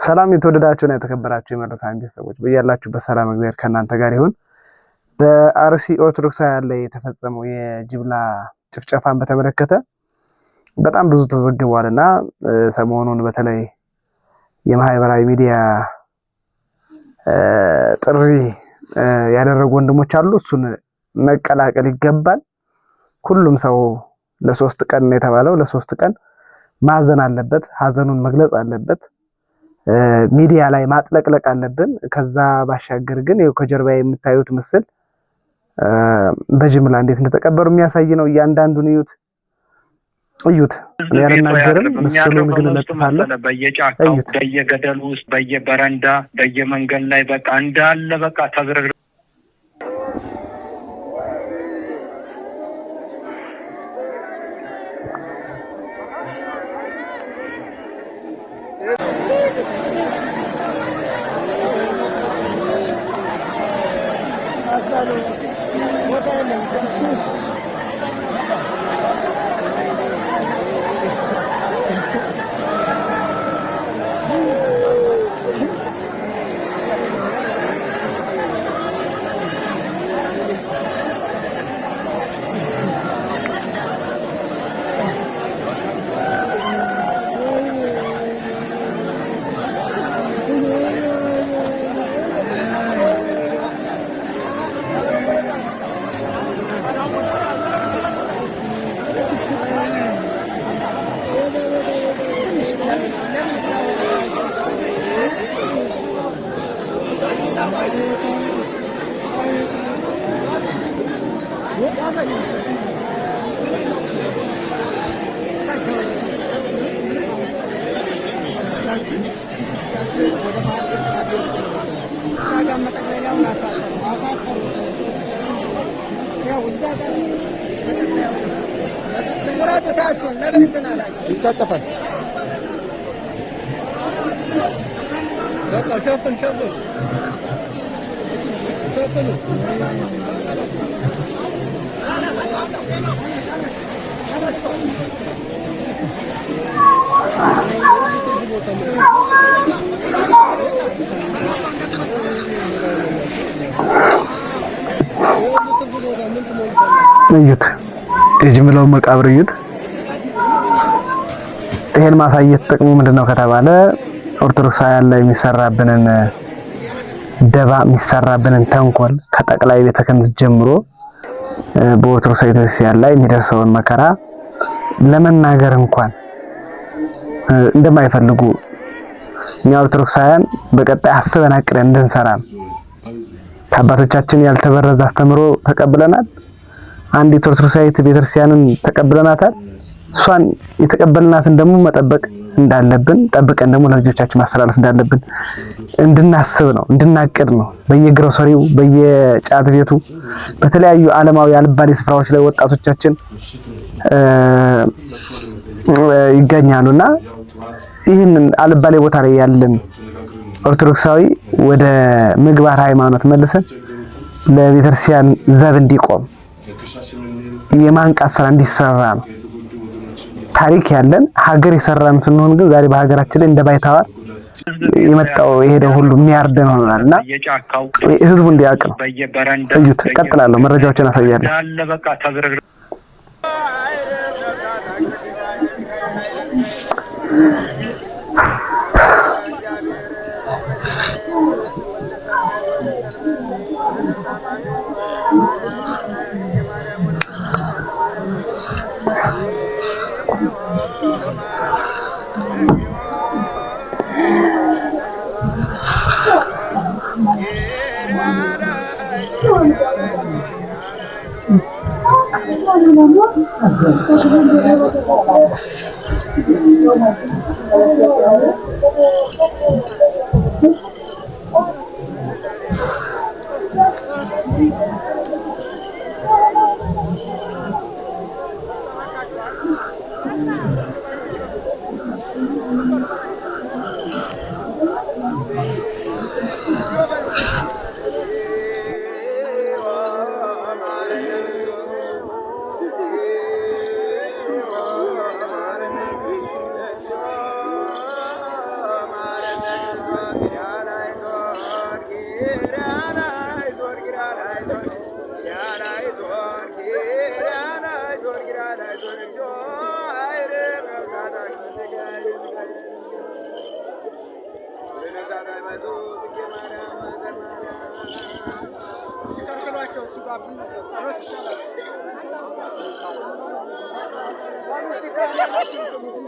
ሰላም የተወደዳችሁና የተከበራችሁ የመረታ ቤተሰቦች በእያላችሁ በሰላም እግዚአብሔር ከእናንተ ጋር ይሁን። በአርሲ ኦርቶዶክሳውያን ላይ የተፈጸመው የጅምላ ጭፍጨፋን በተመለከተ በጣም ብዙ ተዘግቧልና ሰሞኑን በተለይ የማህበራዊ ሚዲያ ጥሪ ያደረጉ ወንድሞች አሉ። እሱን መቀላቀል ይገባል። ሁሉም ሰው ለሶስት ቀን ነው የተባለው፣ ለሶስት ቀን ማዘን አለበት፣ ሀዘኑን መግለጽ አለበት፣ ሚዲያ ላይ ማጥለቅለቅ አለብን። ከዛ ባሻገር ግን ከጀርባ የምታዩት ምስል በጅምላ እንዴት እንደተቀበሩ የሚያሳይ ነው። እያንዳንዱን እዩት ያለናገርም ምስሉን ግን ለጥፋለ በየጫካው በየገደሉ ውስጥ በየበረንዳ በየመንገድ ላይ በቃ እንዳለ በቃ ተዝረግረ يتطفل لا شوفن شوفن እዩት የጅምላው መቃብር እዩት። ይሄን ማሳየት ጥቅሙ ምንድነው ከተባለ ኦርቶዶክሳውያን ላይ የሚሰራብንን ደባ የሚሰራብንን ተንኮል ከጠቅላይ ቤተ ክህነት ጀምሮ በኦርቶዶክሳዊ ቤተክርስቲያን ላይ የሚደርሰውን መከራ ለመናገር እንኳን እንደማይፈልጉ እኛ ኦርቶዶክሳውያን በቀጣይ አስበን አቅደን እንድንሰራ ከአባቶቻችን ያልተበረዘ አስተምሮ ተቀብለናል። አንዲት ኦርቶዶክሳዊት ቤተክርስቲያንን ተቀብለናታል። እሷን የተቀበልናትን ደግሞ መጠበቅ እንዳለብን ጠብቀን ደግሞ ለልጆቻችን ማስተላለፍ እንዳለብን እንድናስብ ነው፣ እንድናቅድ ነው። በየግሮሰሪው በየጫት ቤቱ በተለያዩ ዓለማዊ አልባሌ ስፍራዎች ላይ ወጣቶቻችን ይገኛሉና ይህንን አልባሌ ቦታ ላይ ያለን ኦርቶዶክሳዊ ወደ ምግባር ሃይማኖት መልሰን ለቤተክርስቲያን ዘብ እንዲቆም የማንቃት ስራ እንዲሰራ ነው። ታሪክ ያለን ሀገር የሰራን ስንሆን ግን ዛሬ በሀገራችን ላይ እንደባይታዋር የመጣው የሄደው ሁሉ የሚያርደን ሆነናልና ህዝቡ እንዲያውቅ ነው። እዩት፣ ቀጥላለሁ፣ መረጃዎችን አሳያለሁ። Thank you.